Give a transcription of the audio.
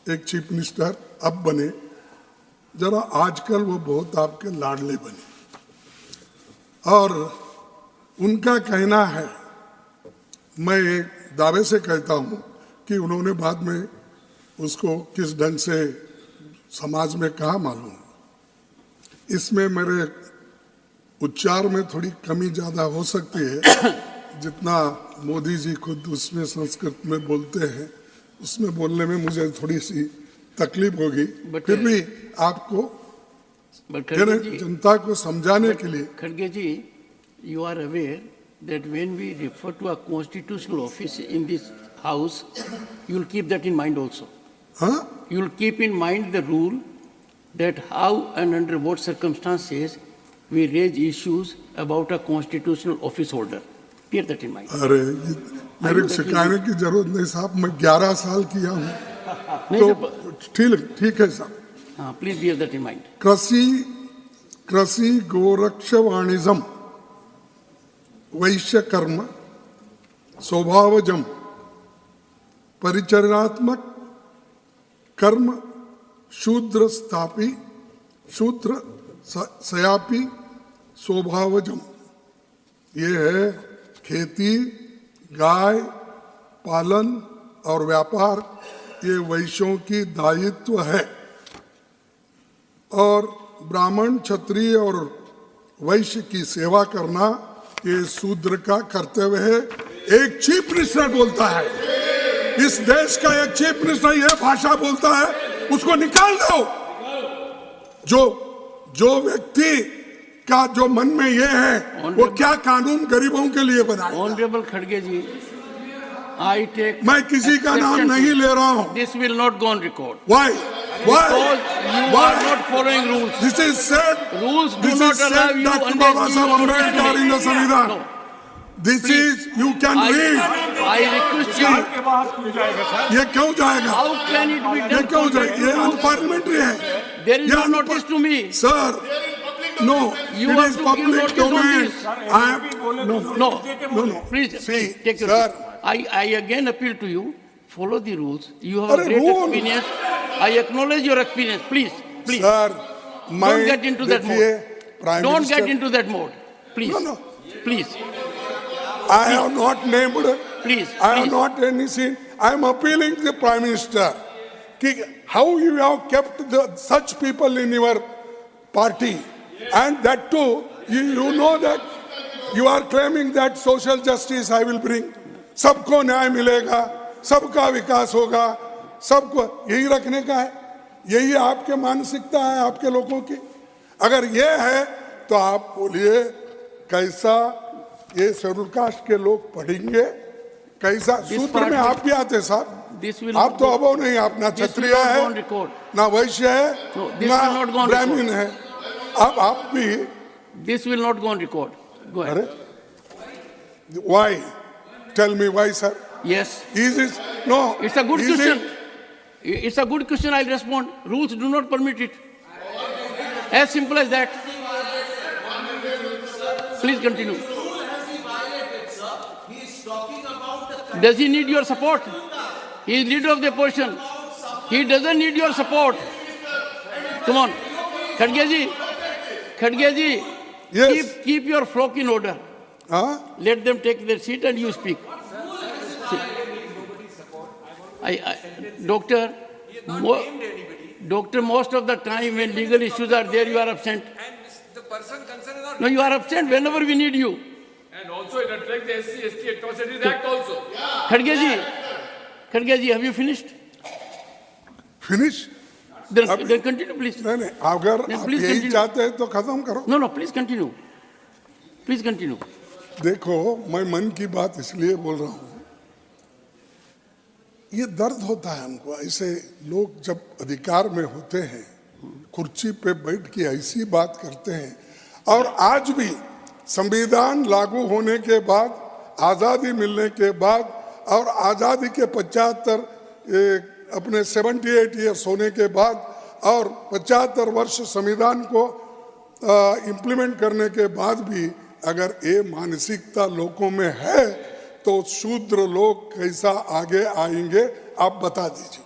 एक chief minister अब बने, जरा आजकल वो बहुत आपके लाडले बने, और उनका कहना है, मैं एक दावे से कहता हूं कि उन्होंने बाद में उसको किस ढंग से समाज में कहा मालूम, इसमें मेरे उच्चार में थोड़ी कमी ज्यादा हो सकती है, जितना मोदी जी खुद उसमें संस्कृत में बोलते हैं उसमें बोलने में मुझे थोड़ी सी तकलीफ होगी, फिर भी आपको जनता को समझाने के लिए। खड़गे जी, you are aware that when we refer to a constitutional office in this house, you will keep that in mind also. Huh? You will keep in mind the rule that how and under what circumstances we raise issues about a constitutional office holder. Bear that in mind. अरे मेरे सिखाने की जरूरत नहीं साहब, मैं 11 साल किया हूँ, तो ठीक है साहब। हाँ, please bear that in mind. कृषि गोरक्ष वाणिज्यम वैश्य कर्म स्वभावजम परिचर्यात्मक कर्म शूद्र स्थापी शूद्र सयापी स्वभावजम। ये है खेती, गाय पालन और व्यापार, ये वैश्यों की दायित्व है, और ब्राह्मण क्षत्रिय और वैश्य की सेवा करना ये शूद्र का कर्तव्य है। एक चीफ मिनिस्टर बोलता है, इस देश का एक चीफ मिनिस्टर ये भाषा बोलता है, उसको निकाल दो। जो व्यक्ति का जो मन में ये है, वो क्या कानून गरीबों के लिए बनाए। ऑनरेबल खड़गे जी, I take मैं किसी का नाम नहीं ले रहा हूँ। This will not go on record. Why? Because you are not following rules. This is said. Rules do not allow you Dr. unless Baba you Saheb are Ambedkar in the Samvidhan. No. This is, you can read. I request you. ये क्यों जाएगा? How can it be ये done? क्यों जाएगा? ये अनपार्लियामेंटरी है। There is no notice to me. Sir, no, You it have is to give public notice on domain. this. I am no. Please, See, take your sir. seat. I again appeal to you, follow the rules. You have Arre, great rule. experience. I acknowledge your experience. Please. Sir, Don't get into that mode. Prime Don't Minister, get into that mode. Please. No. Please. I have not named. Please. I have not any sin. I am appealing to the Prime Minister. How you have kept such people in your party, and that too, you know that you are claiming that social justice I will bring. सबको न्याय मिलेगा, सबका विकास होगा, सबको यही रखने का है, यही आपके मानसिकता है आपके लोगों की। अगर ये है तो आप बोलिए कैसा ये शेड्यूल कास्ट के लोग पढ़ेंगे, कैसा सूत्र में आप भी आते साहब। आप तो अबो नहीं, आप ना क्षत्रिय है ना वैश्य है ना ब्राह्मण है, आप भी। This will not go on record. Go ahead. Why? Tell me why, sir. Yes. Is it? No. It's a good question. It's a good question. I'll respond. Rules do not permit it. As simple as that. Please continue. Does he need your support? He is leader of the opposition. He doesn't need your support. Come on. Khadge ji, yes. Keep your flock in order. Huh? Let them take their seat and you speak. Doctor, most of the time when legal issues are there, you are absent. And the person concerned is not. No, you are absent whenever we need you. And also it attracts the SC/ST Atrocities Act also. Khadge ji, have you finished? Finish? Then continue, please. नहीं, अगर आप यही चाहते हैं तो खत्म करो। No, please continue. Please continue. देखो, मैं मन की बात इसलिए बोल रहा हूँ, ये दर्द होता है हमको। ऐसे लोग जब अधिकार में होते हैं, कुर्सी पे बैठ के ऐसी बात करते हैं, और आज भी संविधान लागू होने के बाद, आज़ादी मिलने के बाद, और आज़ादी के 75 अपने 78 ईयर्स होने के बाद, और 75 वर्ष संविधान को इम्प्लीमेंट करने के बाद भी अगर ये मानसिकता लोगों में है, तो शूद्र लोग कैसा आगे आएंगे, आप बता दीजिए।